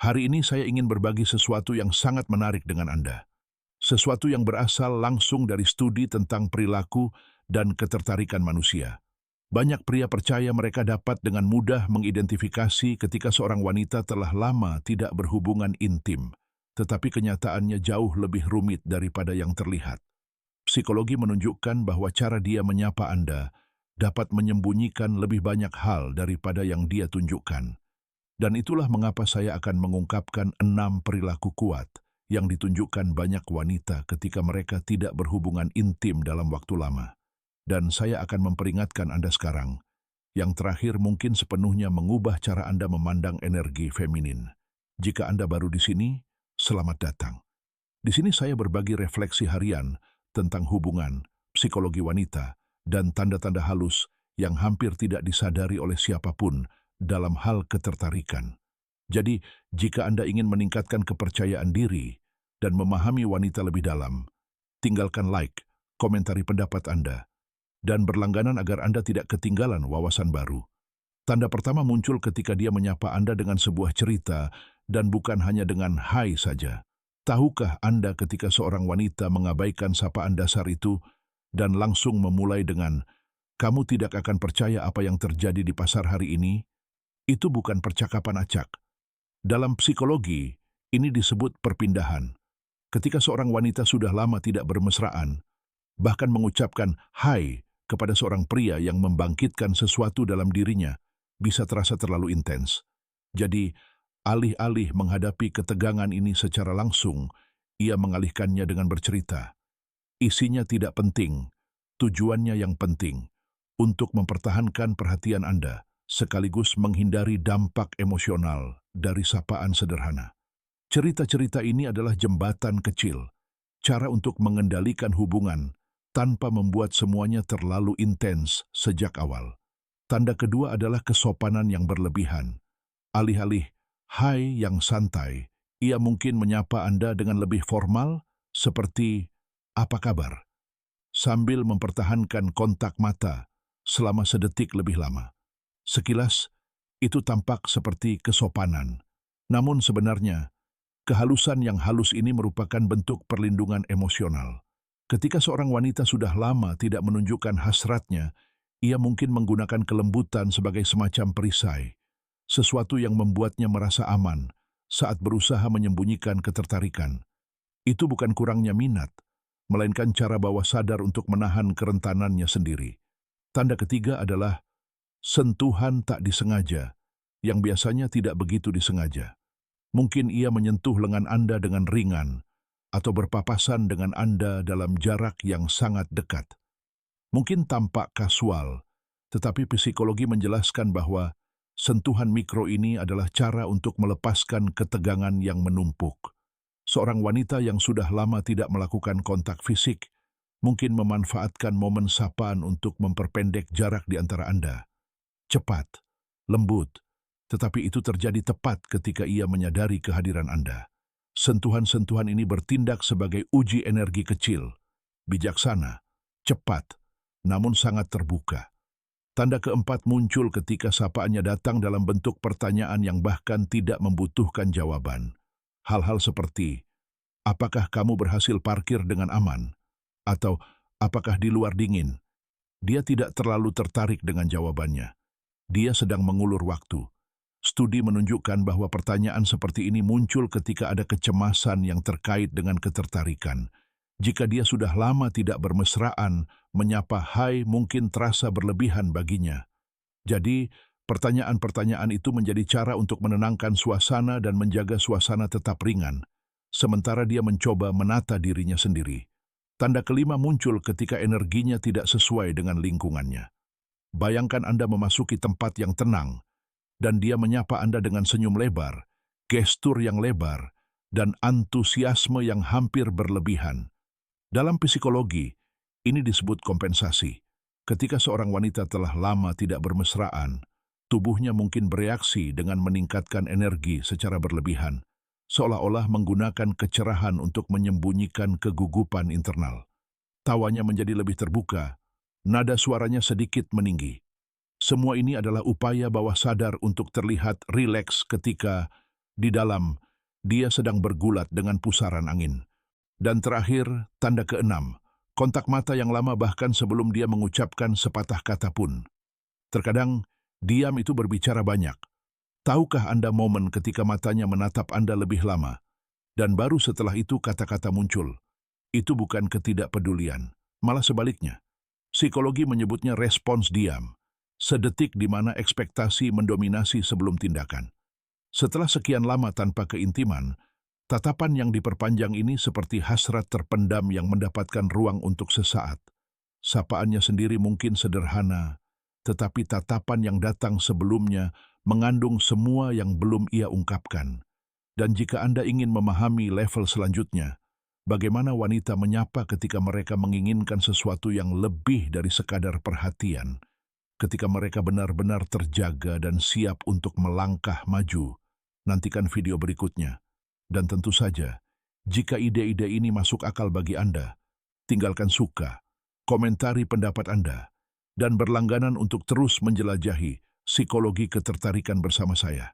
Hari ini saya ingin berbagi sesuatu yang sangat menarik dengan Anda. Sesuatu yang berasal langsung dari studi tentang perilaku dan ketertarikan manusia. Banyak pria percaya mereka dapat dengan mudah mengidentifikasi ketika seorang wanita telah lama tidak berhubungan intim, tetapi kenyataannya jauh lebih rumit daripada yang terlihat. Psikologi menunjukkan bahwa cara dia menyapa Anda dapat menyembunyikan lebih banyak hal daripada yang dia tunjukkan. Dan itulah mengapa saya akan mengungkapkan 6 perilaku kuat yang ditunjukkan banyak wanita ketika mereka tidak berhubungan intim dalam waktu lama. Dan saya akan memperingatkan Anda sekarang, yang terakhir mungkin sepenuhnya mengubah cara Anda memandang energi feminin. Jika Anda baru di sini, selamat datang. Di sini saya berbagi refleksi harian tentang hubungan, psikologi wanita, dan tanda-tanda halus yang hampir tidak disadari oleh siapapun dalam hal ketertarikan. Jadi, jika Anda ingin meningkatkan kepercayaan diri dan memahami wanita lebih dalam, tinggalkan like, komentari pendapat Anda, dan berlangganan agar Anda tidak ketinggalan wawasan baru. Tanda pertama muncul ketika dia menyapa Anda dengan sebuah cerita dan bukan hanya dengan hai saja. Tahukah Anda ketika seorang wanita mengabaikan sapaan dasar itu dan langsung memulai dengan, "Kamu tidak akan percaya apa yang terjadi di pasar hari ini?" Itu bukan percakapan acak. Dalam psikologi, ini disebut perpindahan. Ketika seorang wanita sudah lama tidak bermesraan, bahkan mengucapkan hai kepada seorang pria yang membangkitkan sesuatu dalam dirinya, bisa terasa terlalu intens. Jadi, alih-alih menghadapi ketegangan ini secara langsung, ia mengalihkannya dengan bercerita. Isinya tidak penting, tujuannya yang penting, untuk mempertahankan perhatian Anda, sekaligus menghindari dampak emosional dari sapaan sederhana. Cerita-cerita ini adalah jembatan kecil, cara untuk mengendalikan hubungan tanpa membuat semuanya terlalu intens sejak awal. Tanda kedua adalah kesopanan yang berlebihan. Alih-alih hai yang santai, ia mungkin menyapa Anda dengan lebih formal, seperti "apa kabar?" sambil mempertahankan kontak mata selama sedetik lebih lama. Sekilas, itu tampak seperti kesopanan. Namun sebenarnya, kehalusan yang halus ini merupakan bentuk perlindungan emosional. Ketika seorang wanita sudah lama tidak menunjukkan hasratnya, ia mungkin menggunakan kelembutan sebagai semacam perisai, sesuatu yang membuatnya merasa aman saat berusaha menyembunyikan ketertarikan. Itu bukan kurangnya minat, melainkan cara bawah sadar untuk menahan kerentanannya sendiri. Tanda ketiga adalah sentuhan tak disengaja, yang biasanya tidak begitu disengaja. Mungkin ia menyentuh lengan Anda dengan ringan, atau berpapasan dengan Anda dalam jarak yang sangat dekat. Mungkin tampak kasual, tetapi psikologi menjelaskan bahwa sentuhan mikro ini adalah cara untuk melepaskan ketegangan yang menumpuk. Seorang wanita yang sudah lama tidak melakukan kontak fisik mungkin memanfaatkan momen sapaan untuk memperpendek jarak di antara Anda. Cepat, lembut, tetapi itu terjadi tepat ketika ia menyadari kehadiran Anda. Sentuhan-sentuhan ini bertindak sebagai uji energi kecil, bijaksana, cepat, namun sangat terbuka. Tanda keempat muncul ketika sapaannya datang dalam bentuk pertanyaan yang bahkan tidak membutuhkan jawaban. Hal-hal seperti, "Apakah kamu berhasil parkir dengan aman?" Atau, "Apakah di luar dingin?" Dia tidak terlalu tertarik dengan jawabannya. Dia sedang mengulur waktu. Studi menunjukkan bahwa pertanyaan seperti ini muncul ketika ada kecemasan yang terkait dengan ketertarikan. Jika dia sudah lama tidak bermesraan, menyapa hai mungkin terasa berlebihan baginya. Jadi, pertanyaan-pertanyaan itu menjadi cara untuk menenangkan suasana dan menjaga suasana tetap ringan, sementara dia mencoba menata dirinya sendiri. Tanda kelima muncul ketika energinya tidak sesuai dengan lingkungannya. Bayangkan Anda memasuki tempat yang tenang, dan dia menyapa Anda dengan senyum lebar, gestur yang lebar, dan antusiasme yang hampir berlebihan. Dalam psikologi, ini disebut kompensasi. Ketika seorang wanita telah lama tidak bermesraan, tubuhnya mungkin bereaksi dengan meningkatkan energi secara berlebihan, seolah-olah menggunakan kecerahan untuk menyembunyikan kegugupan internal. Tawanya menjadi lebih terbuka, nada suaranya sedikit meninggi. Semua ini adalah upaya bawah sadar untuk terlihat rileks ketika Di dalam, dia sedang bergulat dengan pusaran angin. Dan terakhir, tanda keenam, kontak mata yang lama bahkan sebelum dia mengucapkan sepatah kata pun. Terkadang, diam itu berbicara banyak. Tahukah Anda momen ketika matanya menatap Anda lebih lama? Dan baru setelah itu kata-kata muncul. Itu bukan ketidakpedulian, malah sebaliknya. Psikologi menyebutnya respons diam, sedetik di mana ekspektasi mendominasi sebelum tindakan. Setelah sekian lama tanpa keintiman, tatapan yang diperpanjang ini seperti hasrat terpendam yang mendapatkan ruang untuk sesaat. Sapaannya sendiri mungkin sederhana, tetapi tatapan yang datang sebelumnya mengandung semua yang belum ia ungkapkan. Dan jika Anda ingin memahami level selanjutnya, bagaimana wanita menyapa ketika mereka menginginkan sesuatu yang lebih dari sekadar perhatian, ketika mereka benar-benar terjaga dan siap untuk melangkah maju, nantikan video berikutnya. Dan tentu saja, jika ide-ide ini masuk akal bagi Anda, tinggalkan suka, komentari pendapat Anda, dan berlangganan untuk terus menjelajahi psikologi ketertarikan bersama saya.